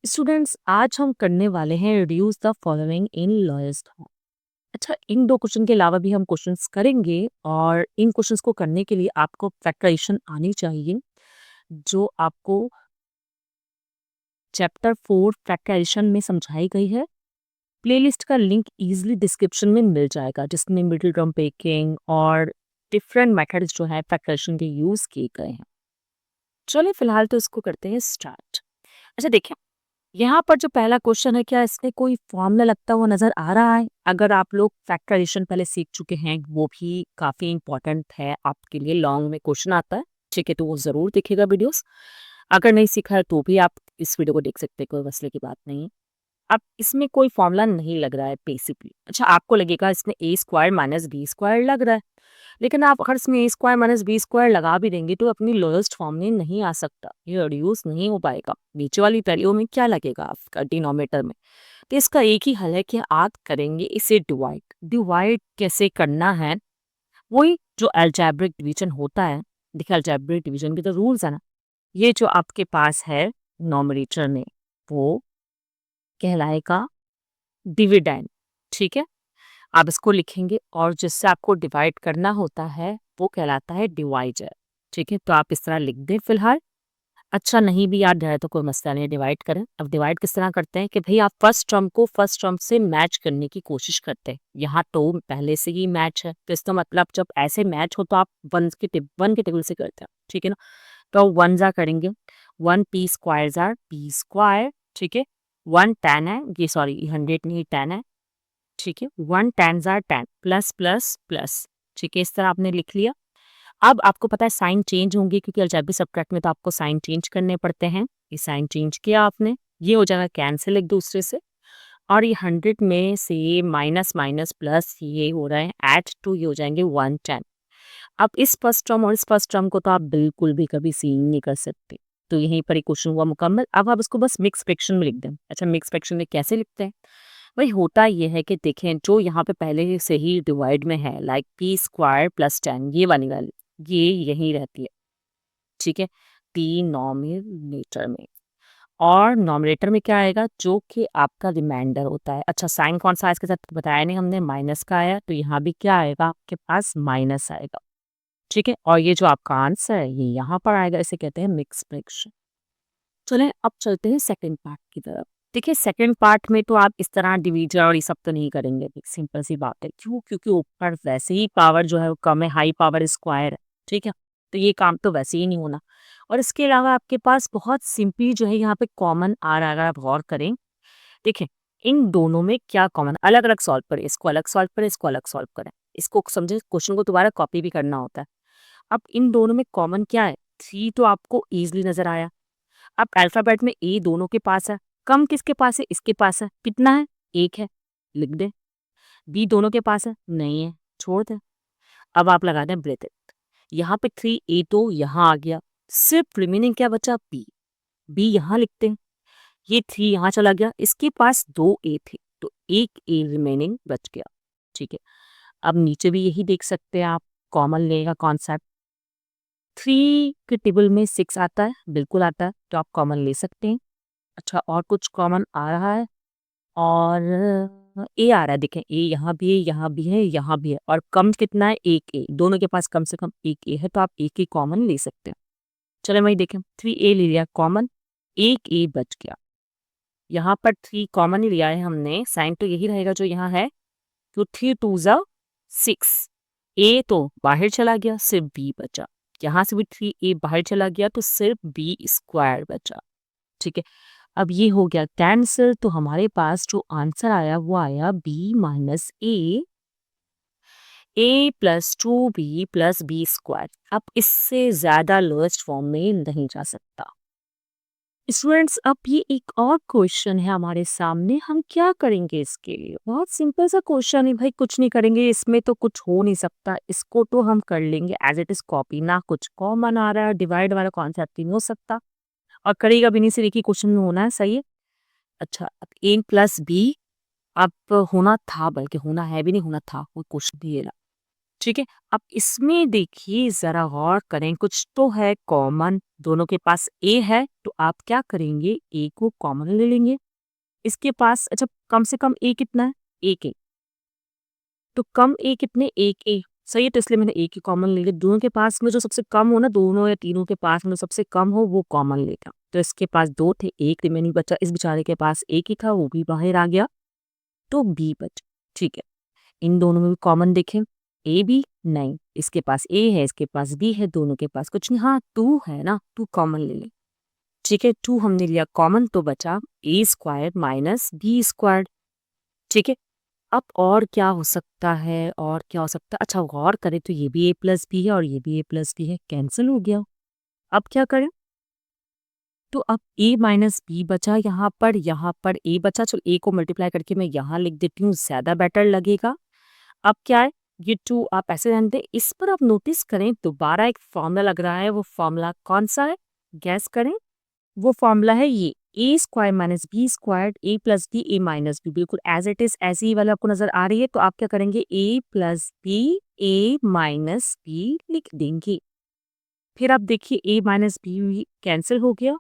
Students, आज हम करने वाले हैं reduce the following in lowest form. अच्छा, इन दो क्वेश्चन के अलावा भी हम क्वेश्चंस करेंगे और इन क्वेश्चंस को करने के लिए आपको फैक्टराइजेशन आनी चाहिए, जो आपको चैप्टर 4 फैक्टराइजेशन में समझाई गई है। प्लेलिस्ट का लिंक इजीली डिस्क्रिप्शन में मिल जाएगा, जिसमें मिडिल टर्म ब्रेकिंग और डिफरेंट मेथड्स जो है फैक्टराइजेशन के यूज किए गए हैं। चलिए फिलहाल तो इसको करते हैं स्टार्ट। अच्छा देखिए, यहाँ पर जो पहला क्वेश्चन है, क्या इसमें कोई फॉर्मूला लगता हुआ नजर आ रहा है? अगर आप लोग फैक्टराइजेशन पहले सीख चुके हैं, वो भी काफी इंपॉर्टेंट है आपके लिए, लॉन्ग में क्वेश्चन आता है, ठीक है, तो वो जरूर देखिएगा वीडियोस। अगर नहीं सीखा है तो भी आप इस वीडियो को देख सकते हैं, कोई मसले की बात नहीं है। अब इसमें कोई फॉर्मूला नहीं लग रहा है बेसिकली। अच्छा, आपको लगेगा इसमें ए स्क्वायर माइनस बी स्क्वायर लग रहा है, लेकिन आप अगर इसमें ए स्क्वायर माइनस बी स्क्वायर लगा भी देंगे तो अपनी लोएस्ट फॉर्म में नहीं आ सकता, ये रिड्यूस नहीं हो पाएगा। नीचे वाली वैल्यू में क्या लगेगा आपका डिनोमिनेटर में? तो इसका एक ही हल है कि आप करेंगे इसे डिवाइड। डिवाइड कैसे करना है? वही जो अलजेब्रिक डिवीजन होता है। देखिए, अलजेब्रिक डिवीजन के तो रूल्स है ना। ये जो आपके पास है नॉमिनेटर में, वो कहलाएगा डिविडेंड, ठीक है। आप इसको लिखेंगे और जिससे आपको डिवाइड करना होता है वो कहलाता है डिवाइजर, ठीक है। तो आप इस तरह लिख दें फिलहाल। अच्छा, नहीं भी याद है तो कोई मसला नहीं, डिवाइड करें। अब डिवाइड किस तरह करते हैं कि भाई आप फर्स्ट टर्म को फर्स्ट टर्म से मैच करने की कोशिश करते हैं। यहाँ तो पहले से ही मैच है, तो इसका मतलब जब ऐसे मैच हो तो आप वन के टेबल से करते हैं, ठीक है ना। तो वन जा करेंगे, one P square jar P square, ठीक है। वन टेन है, ये सॉरी 100 नहीं 10 है, ठीक है। One ten jar 10 plus plus plus, ठीक है। इस तरह आपने लिख लिया। अब आपको पता है साइन चेंज होंगे, क्योंकि अलजेब्रिक सबट्रैक्ट में तो आपको साइन चेंज करने पड़ते हैं। ये साइन चेंज किया आपने, ये हो जाएगा कैंसिल एक दूसरे से। और ये 100 में से माइनस माइनस प्लस ये हो रहा है ऐड टू, ये हो जाएंगे 110। अब इस फर्स्ट टर्म और इस फर्स्ट टर्म को तो आप बिल्कुल भी कभी सीन नहीं कर सकते, तो यहीं पर ही क्वेश्चन हुआ मुकम्मल। अब आप इसको बस मिक्स फ्रैक्शन में लिख दें। अच्छा, मिक्स फ्रैक्शन में कैसे लिखते हैं? भाई होता ये है कि देखें, जो यहाँ पे पहले से ही डिवाइड में है, लाइक पी स्क्वायर प्लस 10, ये वाली वैल्यू ये यहीं रहती है, ठीक है, डिनोमिनेटर में। और नॉमिनेटर में क्या आएगा? जो कि आपका रिमाइंडर होता है। अच्छा, साइन कौन सा है इसके साथ बताया नहीं हमने, माइनस का आया, तो यहाँ भी क्या आएगा आपके पास? माइनस आएगा, ठीक है। और ये जो आपका आंसर है ये यहाँ पर आएगा, इसे कहते हैं मिक्स फ्रैक्शन। चलें अब चलते हैं सेकंड पार्ट की तरफ। देखिए, सेकंड पार्ट में तो आप इस तरह डिवीजन और ये सब तो नहीं करेंगे, एक सिंपल सी बात है। क्यों? क्योंकि ऊपर वैसे ही पावर जो है वो कम है, हाई पावर स्क्वायर है, ठीक है। तो ये काम तो वैसे ही नहीं होना। और इसके अलावा आपके पास बहुत सिंपली जो है यहाँ पे कॉमन आ रहा है, अगर आप गौर करें। देखें, इन दोनों में क्या कॉमन, अलग अलग सॉल्व करें, इसको अलग सॉल्व करें, इसको अलग सॉल्व करें, इसको समझे, क्वेश्चन को दोबारा कॉपी भी करना होता है। अब इन दोनों में कॉमन क्या है? थ्री तो आपको इजिली नजर आया। अब अल्फाबेट में ए दोनों के पास है, कम किसके पास है? इसके पास है। कितना है? एक है, लिख दे। बी दोनों के पास है, नहीं है, छोड़ दे। अब आप लगा दें ब्रेथ। यहाँ पे थ्री, ए तो यहाँ आ गया, सिर्फ रिमेनिंग क्या बचा? बी। बी यहाँ लिखते हैं, ये थ्री यहाँ चला गया, इसके पास दो ए थे, तो एक ए रिमेनिंग बच गया, ठीक है। अब नीचे भी यही देख सकते हैं आप, कॉमन लेगा कॉन्सेप्ट। थ्री के टेबल में सिक्स आता है, बिल्कुल आता है, तो आप कॉमन ले सकते हैं। अच्छा, और कुछ कॉमन आ रहा है? और ए आ रहा है, देखें ए यहाँ भी है, यहाँ भी है, यहाँ भी है, और कम कितना है? एक ए, दोनों के पास कम से कम एक ए है, तो आप एक ही कॉमन ले सकते हैं। चले वही देखें, थ्री ए ले लिया कॉमन, एक ए बच गया। यहाँ पर थ्री कॉमन ही लिया है हमने, साइन तो यही रहेगा जो यहाँ है, तो थ्री टू ज़ा सिक्स। ए तो बाहर चला गया, सिर्फ बी बचा। यहाँ से भी थ्री ए बाहर चला गया, तो सिर्फ बी स्क्वायर बचा, ठीक है। अब ये हो गया कैंसिल, तो हमारे पास जो आंसर आया वो आया B minus A plus two B plus B square. अब इससे ज्यादा लोएस्ट फॉर्म में नहीं जा सकता। स्टूडेंट्स, अब ये एक और क्वेश्चन है हमारे सामने, हम क्या करेंगे इसके लिए? बहुत सिंपल सा क्वेश्चन है भाई, कुछ नहीं करेंगे, इसमें तो कुछ हो नहीं सकता, इसको तो हम कर लेंगे एज इट इज कॉपी, ना कुछ कॉमन आ रहा है, डिवाइड वाला कॉन्सेप्ट नहीं हो सकता, और करेगा भी नहीं, सिर्फ एक ही क्वेश्चन में होना है, सही है। अच्छा, अब ए प्लस बी अब होना था, बल्कि होना है भी नहीं, होना था, वो क्वेश्चन भी ये रहा। ठीक है। अब इसमें देखिए ज़रा गौर करें, कुछ तो है कॉमन, दोनों के पास ए है, तो आप क्या करेंगे, ए को कॉमन ले लेंगे। इसके पास अच्छा कम से कम ए कितना है? 1 ए। तो कम ए कितने? 1 ए। सही है, तो इसलिए मैंने ए की कॉमन ले ली। दोनों के पास में जो सबसे कम हो ना, दोनों या तीनों के पास में जो सबसे कम हो वो कॉमन लेगा। तो इसके पास 2 थे, 1 रिमेनिंग बचा। इस बेचारे के पास 1 ही था, वो भी बाहर आ गया, तो बी बचा। ठीक है। इन दोनों में भी कॉमन देखें, ए बी नहीं, इसके पास ए है, इसके पास बी है, दोनों के पास कुछ नहीं। हाँ 2 है ना, 2 कॉमन ले लें। ठीक है, 2 हमने लिया कॉमन, तो बचा ए स्क्वायर माइनस बी स्क्वायर। ठीक है। अब और क्या हो सकता है, और क्या हो सकता है? अच्छा गौर करें तो ये भी ए प्लस बी है और ये भी ए प्लस बी है, कैंसिल हो गया। अब क्या करें? तो अब a माइनस बी बचा, यहाँ पर a बचा। चलो a को मल्टीप्लाई करके मैं यहाँ लिख देती हूँ, ज़्यादा बेटर लगेगा। अब क्या है, ये 2 आप ऐसे रहने दें। इस पर आप नोटिस करें, दोबारा एक फॉर्मूला लग रहा है, वो फॉर्मूला कौन सा है? गैस करें। वो फॉर्मूला है ये, ए स्क्वायर माइनस बी स्क्वायर ए प्लस बी ए माइनस बी, बिल्कुल एज इट इज ऐसी ही वाला आपको नजर आ रही है। तो आप क्या करेंगे, ए प्लस बी ए माइनस बी लिख देंगे। फिर आप देखिए ए माइनस बी कैंसिल हो गया,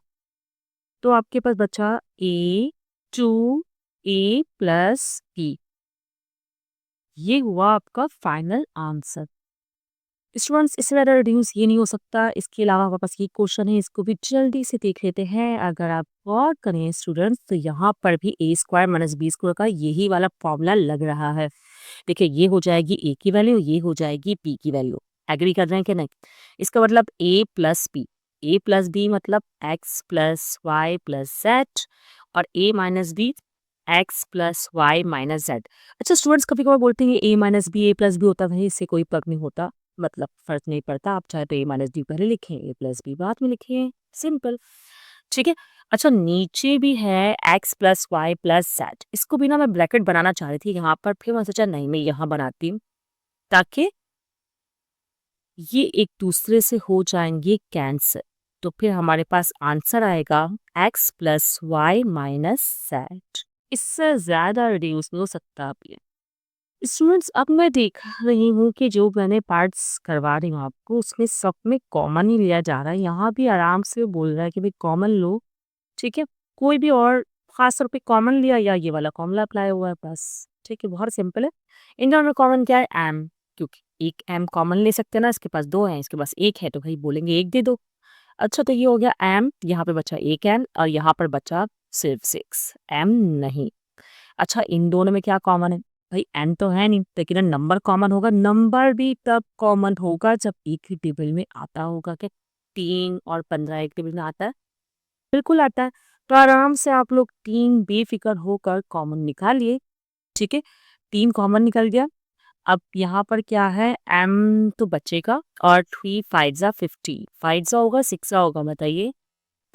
तो आपके पास बचा ए 2 ए प्लस बी। ये हुआ आपका फाइनल आंसर। स्टूडेंट्स इससे ज़्यादा रिड्यूस ये नहीं हो सकता। इसके अलावा हमारे पास ये क्वेश्चन है, इसको भी जल्दी से देख लेते हैं। अगर आप गौर करें स्टूडेंट्स, तो यहाँ पर भी ए स्क्वायर माइनस बी स्क्वायर का यही वाला फॉर्मूला लग रहा है। देखिए ये हो जाएगी ए की वैल्यू, ये हो जाएगी बी की वैल्यू। एग्री कर रहे हैं कि नहीं? इसका मतलब ए प्लस बी मतलब X plus Y plus Z, और A minus B X plus Y minus Z. अच्छा स्टूडेंट्स कभी कभार बोलते हैं A minus B A plus B होता है, इससे कोई फर्क नहीं होता, मतलब फर्क नहीं पड़ता। आप चाहे तो ए माइनस बी पहले लिखें, ए प्लस बी बाद में लिखिए, सिंपल। ठीक है। अच्छा नीचे भी है X plus Y plus Z, इसको भी ना मैं ब्रैकेट बनाना चाह रही थी यहाँ पर, फिर मैं सोचा नहीं मैं यहाँ बनाती हूँ, ताकि ये एक दूसरे से हो जाएंगे कैंसिल। तो फिर हमारे पास आंसर आएगा X plus Y minus Z. इससे ज्यादा रिड्यूस नहीं हो सकता। आप ये स्टूडेंट्स, अब मैं देख रही हूँ कि जो मैंने पार्ट्स करवा रही हूँ आपको, उसमें सब में कॉमन ही लिया जा रहा है। यहाँ भी आराम से बोल रहा है कि भाई कॉमन लो। ठीक है। कोई भी और खास तौर पे कॉमन लिया या ये वाला फॉर्मूला अप्लाई हुआ है बस। ठीक है, बहुत सिंपल है। इन दोनों में कॉमन क्या है? एम, क्योंकि एक एम कॉमन ले सकते हैं ना, इसके पास 2 है, इसके पास 1 है, तो भाई बोलेंगे 1 दे दो। अच्छा तो ये हो गया एम, यहाँ पे बचा 1 एम और यहाँ पर बचा सिर्फ 6 एम नहीं। अच्छा इन दोनों में क्या कॉमन है? भाई एन तो है नहीं, लेकिन नंबर कॉमन होगा। नंबर भी तब कॉमन होगा जब एक ही टेबल में आता होगा। क्या 3 और 15 एक टेबल में आता है? बिल्कुल आता है। तो आराम से आप लोग 3 बेफिक्र होकर कॉमन निकालिए। ठीक है, 3 कॉमन निकल गया। अब यहाँ पर क्या है, एम तो बचेगा, और 3 5 जा 50, 5 जा होगा 6 जा होगा, बताइए।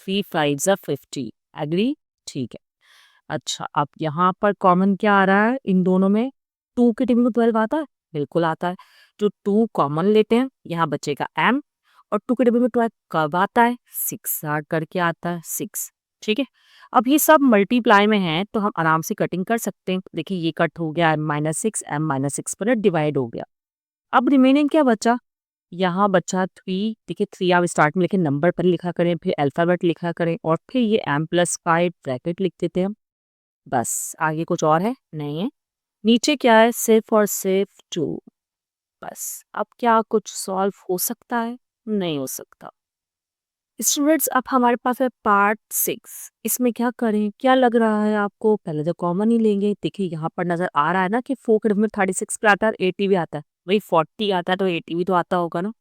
3 5 जा 50, एग्री? ठीक है। अच्छा अब यहाँ पर कॉमन क्या आ रहा है इन दोनों में? 2 के टेबल में 12 आता है, बिल्कुल आता है। तो 2 कॉमन लेते हैं, यहाँ बचेगा एम, और 2 के टेबल में 12 कब आता है? 6 आर करके आता है, 6। ठीक है। अब ये सब मल्टीप्लाई में है, तो हम आराम से कटिंग कर सकते हैं। देखिए ये कट हो गया, एम माइनस 6 पर डिवाइड हो गया। अब रिमेनिंग क्या बचा? यहाँ बचा 3। देखिए 3 आप स्टार्ट में लिखे, नंबर पर लिखा करें, फिर अल्फाबेट लिखा करें, और फिर ये एम प्लस 5 ब्रैकेट लिख देते हैं। बस आगे कुछ और है नहीं है। नीचे क्या है? सिर्फ और सिर्फ 2। बस अब क्या कुछ सॉल्व हो सकता है? नहीं हो सकता। स्टूडेंट्स अब हमारे पास है पार्ट 6। इसमें क्या करें? क्या लग रहा है आपको? पहले तो कॉमन ही लेंगे। देखिए यहाँ पर नजर आ रहा है ना कि 4 के में 36 पे आता है, 80 भी आता है। वही 40 आता है तो 80 भी तो आता होगा ना।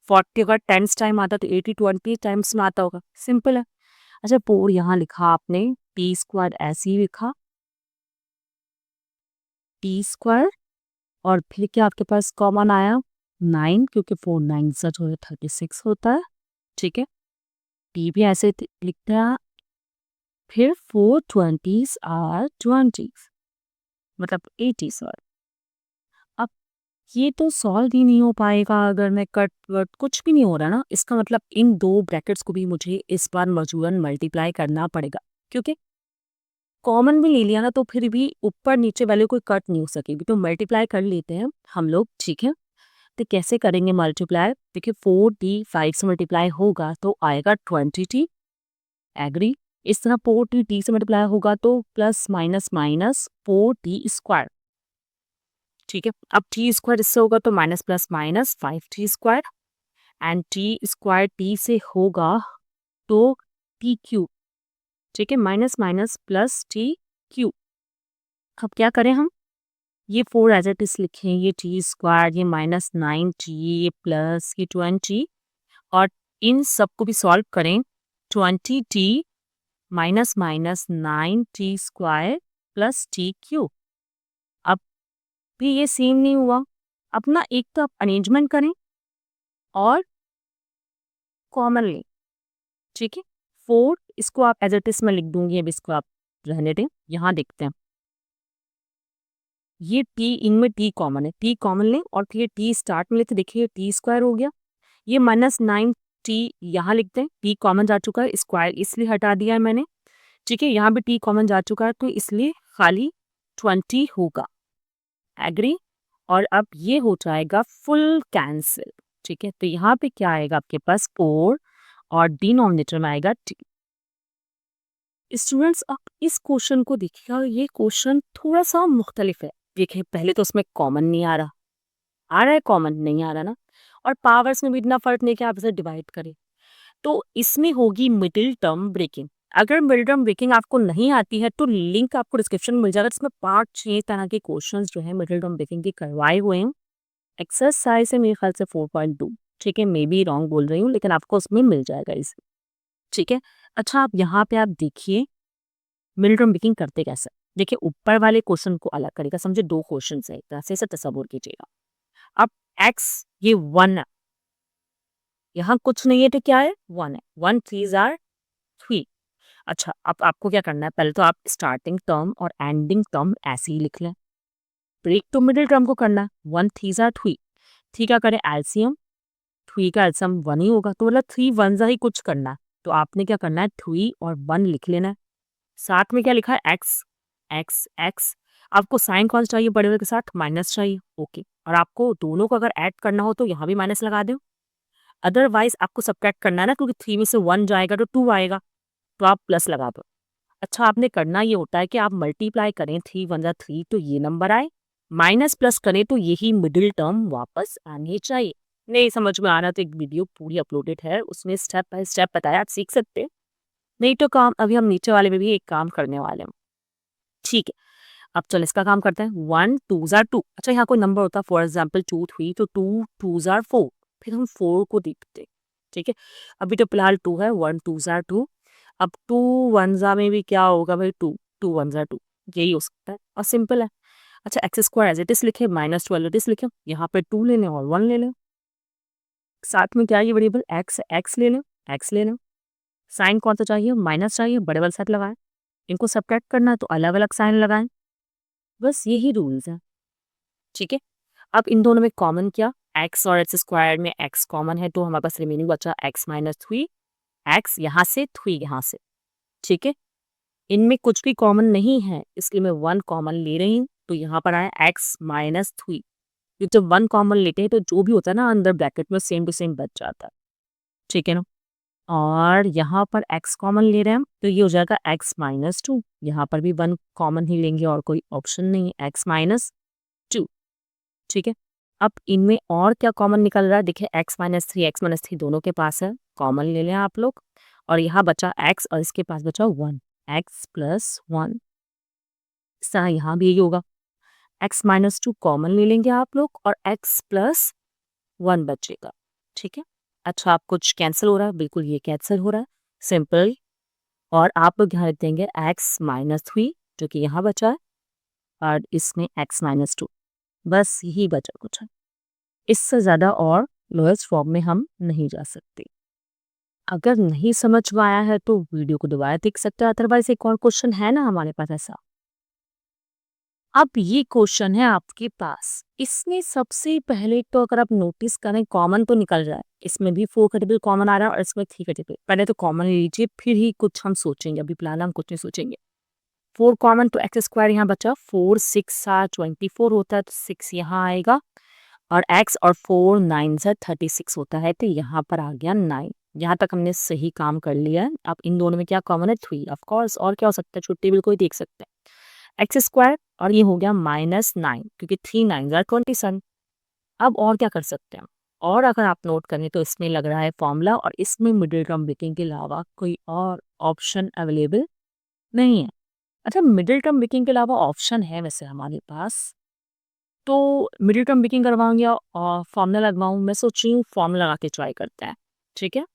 40 अगर 10 टाइम आता है तो 80 20 टाइम्स में आता होगा, सिंपल है। अच्छा फोर यहाँ लिखा आपने, टी स्क्वायर ऐसे ही लिखा, टी स्क्वायर, और फिर क्या आपके पास कॉमन आया? 9, क्योंकि 4 9 सा जो है 36 होता है। ठीक है, टी भी ऐसे लिखते हैं। फिर 4 20s आर 20, मतलब 80 सॉरी। अब ये तो सॉल्व ही नहीं हो पाएगा अगर मैं कट वट कुछ भी नहीं हो रहा ना। इसका मतलब इन दो ब्रैकेट्स को भी मुझे इस बार मजबूरन मल्टीप्लाई करना पड़ेगा, क्योंकि कॉमन भी ले लिया ना तो फिर भी ऊपर नीचे वैल्यू कोई कट नहीं हो सकेगी। तो मल्टीप्लाई कर लेते हैं हम लोग। ठीक है, तो कैसे करेंगे मल्टीप्लाई? देखिए 4t 5 से मल्टीप्लाई होगा तो आएगा 20t, एग्री। इस तरह 4t t से मल्टीप्लाई होगा तो plus minus minus 4t square, ठीक है। अब t स्क्वायर इससे होगा तो minus plus minus 5t square, and t square t से होगा तो t क्यूब, ठीक है, minus minus plus t cube. अब क्या करें हम, ये 4 एज इट इज लिखें, ये टी स्क्वायर, ये माइनस 9t, ये प्लस ये 20, और इन सबको भी सॉल्व करें। 20t minus minus 9t square plus t cube. अब भी ये सेम नहीं हुआ, अपना एक तो आप अरेंजमेंट करें और कॉमन लें, ठीक है। 4 इसको आप एज इट इज में लिख दूंगी, अब इसको आप रहने दें। यहाँ देखते हैं, ये t, इनमें t कॉमन है, t कॉमन लें और फिर t स्टार्ट में लेते, देखिए t स्क्वायर हो गया। ये माइनस 9t यहाँ लिखते हैं, t कॉमन जा चुका है, स्क्वायर इसलिए हटा दिया है मैंने, ठीक है। यहाँ भी t कॉमन जा चुका है तो इसलिए खाली 20 होगा, एग्री। और अब ये हो जाएगा फुल कैंसिल, ठीक है। तो यहाँ पे क्या आएगा आपके पास 4 और डिनोमिनेटर में आएगा t। स्टूडेंट्स आप इस क्वेश्चन को देखिएगा, ये क्वेश्चन थोड़ा सा मुख्तलिफ है। देखिए पहले तो उसमें कॉमन नहीं आ रहा है, कॉमन नहीं आ रहा ना, और पावर्स में भी इतना फर्क नहीं कि आप इसे डिवाइड करें। तो इसमें होगी मिडिल टर्म ब्रेकिंग। अगर मिडिल टर्म ब्रेकिंग आपको नहीं आती है तो लिंक आपको डिस्क्रिप्शन में मिल जाएगा, इसमें 5-6 तरह के क्वेश्चंस जो है मिडिल टर्म ब्रेकिंग के करवाए हुए हैं। एक्सरसाइज है मेरे ख्याल से 4.2, ठीक है, मे बी रॉन्ग बोल रही हूँ लेकिन आपको उसमें मिल जाएगा इसे, ठीक है। अच्छा आप यहाँ पे आप देखिए मिडिल टर्म ब्रेकिंग करते कैसे। देखिए ऊपर वाले क्वेश्चन को अलग करेगा, समझे 2 क्वेश्चन है, एक तरह से इसे तसव्वुर कीजिएगा। अब x ये 1 है, यहाँ कुछ नहीं है तो क्या है 1 है, 1 3s are 3। अच्छा अब आपको क्या करना है, पहले तो आप स्टार्टिंग टर्म और एंडिंग टर्म ऐसे ही लिख लें। ब्रेक तो मिडिल टर्म को करना है, 1 3s are 3, ठीक है। करें एलसीएम, 3 का एलसीएम 1 ही होगा, तो मतलब 3 1 ही कुछ करना है। तो आपने क्या करना है 3 और 1 लिख लेना है। साथ में क्या लिखा है एक्स, एक्स एक्स। आपको साइन कौन सा चाहिए, बड़े वाले के साथ माइनस चाहिए, ओके। और आपको दोनों को अगर ऐड करना हो तो यहाँ भी माइनस लगा दो, अदरवाइज आपको सब्ट्रैक्ट करना है ना, क्योंकि 3 में से 1 जाएगा तो 2 आएगा, तो आप प्लस लगा दो। अच्छा आपने करना ये होता है कि आप मल्टीप्लाई करें 3 1 जा 3 तो ये नंबर आए, माइनस प्लस करें तो यही मिडिल टर्म वापस आनी चाहिए। नहीं समझ में आ रहा तो एक वीडियो पूरी अपलोडेड है, उसमें स्टेप बाय स्टेप बताया, आप सीख सकते हैं। नहीं तो काम अभी हम नीचे वाले में भी एक काम करने वाले हैं, ठीक है। अब चल इसका काम करते हैं, 1 2 जार 2। अच्छा यहाँ कोई नंबर होता है फॉर एग्जाम्पल 2 3 तो 2 2 जार 4, फिर हम 4 को देखते हैं, ठीक है। अभी तो फिलहाल 2 है, 1 2 जार 2। अब 2 1 जा में भी क्या होगा भाई 2 2 1 जार 2, यही हो सकता है और सिंपल है। अच्छा X square as it is लिखे, माइनस 12 इट इज लिखे, यहाँ पे 2 ले लें और 1 ले लें। साथ में क्या ये वेरिएबल एक्स, एक्स ले लें, एक्स ले लें। साइन कौन सा चाहिए, माइनस चाहिए, बड़े वाले साथ लगाएं। इनको सब्ट्रैक्ट करना है तो अलग अलग साइन लगाएं, बस यही रूल्स है, ठीक है। अब इन दोनों में कॉमन क्या, एक्स और एक्स स्क्वायर में एक्स कॉमन है तो हमारे पास रिमेनिंग बचा एक्स माइनस 3, एक्स यहाँ से 3 यहाँ से, ठीक है। इनमें कुछ भी कॉमन नहीं है इसलिए मैं 1 कॉमन ले रही हूँ, तो यहाँ पर आया एक्स माइनस 3। जब 1 कॉमन लेते हैं तो जो भी होता है ना अंदर ब्रैकेट में सेम टू सेम बच जाता है, ठीक है ना। और यहाँ पर x कॉमन ले रहे हैं हम तो ये हो जाएगा x माइनस 2, यहाँ पर भी 1 कॉमन ही लेंगे और कोई ऑप्शन नहीं है, x माइनस 2, ठीक है। अब इनमें और क्या कॉमन निकल रहा है, देखिए x माइनस 3 x माइनस 3 दोनों के पास है, कॉमन ले लें आप लोग। और यहाँ बचा x और इसके पास बचा 1, x प्लस 1, इस तरह यहाँ भी यही होगा, x माइनस 2 कॉमन ले लेंगे आप लोग और x प्लस 1 बचेगा, ठीक है। अच्छा आप कुछ कैंसिल हो रहा है, बिल्कुल ये कैंसिल हो रहा है सिंपल। और आप लोग यहाँ लिख देंगे x माइनस 3 जो कि यहाँ बचा है और इसमें x माइनस 2, बस यही बचा कुछ है, इससे ज़्यादा और लोएस्ट फॉर्म में हम नहीं जा सकते। अगर नहीं समझ में आया है तो वीडियो को दोबारा देख सकते हैं, अदरवाइज एक और क्वेश्चन है ना हमारे पास ऐसा। अब ये क्वेश्चन है आपके पास, इसमें सबसे पहले तो अगर आप नोटिस करें कॉमन तो निकल रहा है, इसमें भी 4 का टेबल कॉमन आ रहा है और इसमें 3 का टेबल, पहले तो कॉमन लीजिए फिर ही कुछ हम सोचेंगे, अभी फिलहाल हम कुछ नहीं सोचेंगे। 4 कॉमन तो एक्स स्क्वायर यहाँ बचा, 4 6 24 होता है तो 6 यहाँ आएगा और x और 4 9 से 36 होता है, तो यहाँ पर आ गया 9। यहाँ तक हमने सही काम कर लिया है। अब इन दोनों में क्या कॉमन है? 3 ऑफ कोर्स, और क्या हो सकता है? छुट्टी बिल्कुल देख सकते हैं। एक्स स्क्वायर और ये हो गया -9 क्योंकि 3 9 27। अब और क्या कर सकते हैं? और अगर आप नोट करें तो इसमें लग रहा है फॉर्मूला, और इसमें मिडिल टर्म ब्रेकिंग के अलावा कोई और ऑप्शन अवेलेबल नहीं है। अच्छा, मिडिल टर्म ब्रेकिंग के अलावा ऑप्शन है वैसे हमारे पास, तो मिडिल टर्म ब्रेकिंग करवाऊँ या फॉर्मूला लगवाऊँ? मैं सोच रही हूँ फॉर्मूला लगा के ट्राई करते हैं। ठीक है,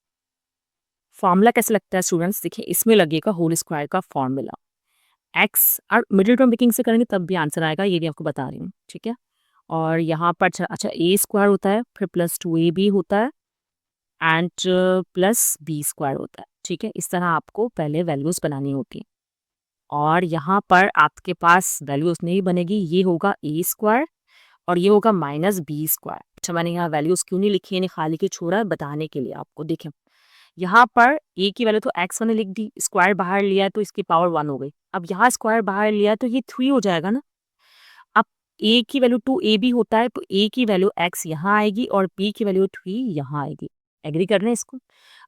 फॉर्मूला कैसे लगता है स्टूडेंट्स? देखिए, इसमें लगेगा होल स्क्वायर का फॉर्मूला। एक्स और मिडिल टर्म ब्रेकिंग से करेंगे तब भी आंसर आएगा, ये भी आपको बता रही हूँ। ठीक है, और यहाँ पर अच्छा ए स्क्वायर होता है, फिर +2ab होता है, एंड प्लस बी स्क्वायर होता है। ठीक है, इस तरह आपको पहले वैल्यूज बनानी होती है, और यहाँ पर आपके पास वैल्यूज नहीं बनेगी। ये होगा ए स्क्वायर और ये होगा -b स्क्वायर। अच्छा, मैंने यहाँ वैल्यूज क्यों नहीं लिखी है, नहीं खाली के छोड़ा है बताने के लिए आपको। देखें, यहाँ पर ए की वैल्यू तो x मैंने लिख दी, स्क्वायर बाहर लिया है तो इसकी पावर 1 हो गई। अब यहाँ स्क्वायर बाहर लिया है तो ये 3 हो जाएगा ना। अब a की वैल्यू 2ab होता है, तो a की वैल्यू x यहाँ आएगी और b की वैल्यू 3 यहाँ आएगी। एग्री कर रहे हैं इसको?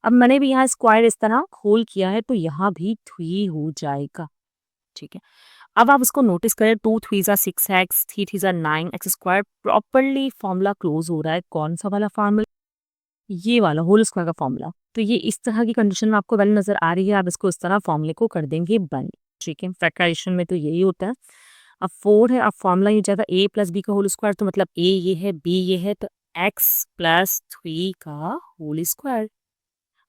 अब मैंने भी यहाँ स्क्वायर इस तरह होल किया है तो यहाँ भी 3 हो जाएगा। ठीक है, अब आप इसको नोटिस करें, 2 3 ज़ा 6x, 3 3 ज़ा 9x square. Properly formula close हो रहा है। कौन सा वाला फॉर्मूला? ये वाला होल स्क्वायर का फॉर्मूला। तो ये इस तरह की कंडीशन में आपको वैल्यू नजर आ रही है, आप इसको इस तरह फॉर्मूले को कर देंगे बंद। ठीक है, फैक्टराइजेशन में तो यही होता है। अब 4 है, अब फॉर्मूला ये जाएगा a प्लस बी का होल स्क्वायर, तो मतलब a ये है, b ये है, तो x प्लस 3 का होल स्क्वायर।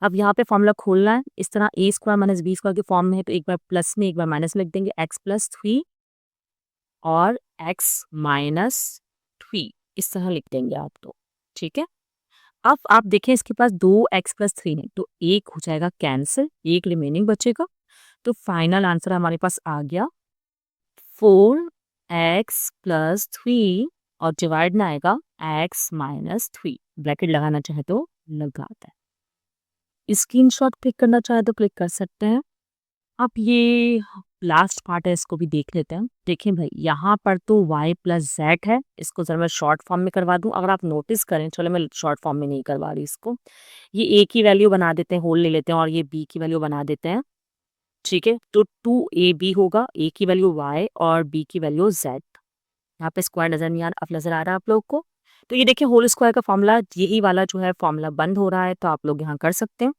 अब यहाँ पे फॉर्मूला खोलना है, इस तरह a square minus B square के फॉर्म में है, तो एक बार प्लस में एक बार माइनस में लिख देंगे, x प्लस 3 और x माइनस 3 इस तरह लिख देंगे आप तो। ठीक है, अब आप देखें इसके पास 2x+3 है, तो एक हो जाएगा कैंसिल, एक रिमेनिंग बचेगा। तो फाइनल आंसर हमारे पास आ गया 4x+3, और डिवाइड में आएगा x-3। ब्रैकेट लगाना चाहे तो लगाता है। स्क्रीनशॉट क्लिक करना चाहे तो क्लिक कर सकते हैं। अब ये लास्ट पार्ट है, इसको भी देख लेते हैं। देखें भाई, यहाँ पर तो y प्लस जेड है, इसको जरा मैं शॉर्ट फॉर्म में करवा दूं। अगर आप नोटिस करें, चलो मैं शॉर्ट फॉर्म में नहीं करवा रही इसको, ये a की वैल्यू बना देते हैं, होल ले लेते हैं, और ये b की वैल्यू बना देते हैं। ठीक है, तो 2ab होगा, a की वैल्यू y और b की वैल्यू z। यहाँ पे स्क्वायर नजर नहीं आ रहा, अब नजर आ रहा है आप लोग को? तो ये देखिए, होल स्क्वायर का फॉर्मूला यही वाला जो है फॉर्मूला बंद हो रहा है, तो आप लोग यहाँ कर सकते हैं।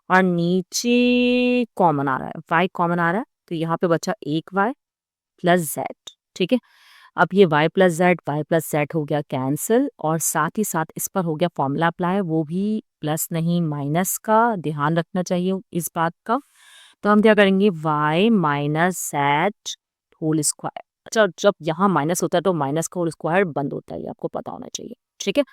और नीचे कॉमन आ रहा है, y कॉमन आ रहा है, तो यहाँ पे बचा एक y प्लस जेड। ठीक है, अब ये y प्लस जेड हो गया कैंसिल, और साथ ही साथ इस पर हो गया फॉर्मूला अप्लाई, वो भी प्लस नहीं माइनस का, ध्यान रखना चाहिए इस बात का। तो हम क्या करेंगे, y minus Z whole square. अच्छा, जब यहाँ माइनस होता है तो माइनस का होल स्क्वायर बंद होता है, ये आपको पता होना चाहिए। ठीक है,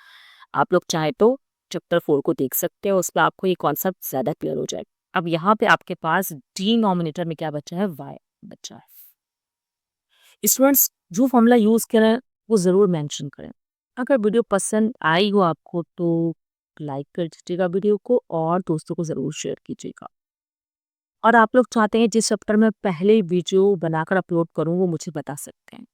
आप लोग चाहे तो चैप्टर 4 को देख सकते हो, उस पर आपको ये कॉन्सेप्ट ज़्यादा क्लियर हो जाएगा। अब यहाँ पे आपके पास डिनोमिनेटर में क्या बचा है? y बचा है। स्टूडेंट्स, जो फॉर्मूला यूज़ करें वो ज़रूर मेंशन करें। अगर वीडियो पसंद आई हो आपको तो लाइक कर दीजिएगा वीडियो को, और दोस्तों को ज़रूर शेयर कीजिएगा। और आप लोग चाहते हैं जिस चैप्टर में पहले वीडियो बनाकर अपलोड करूँ, वो मुझे बता सकते हैं।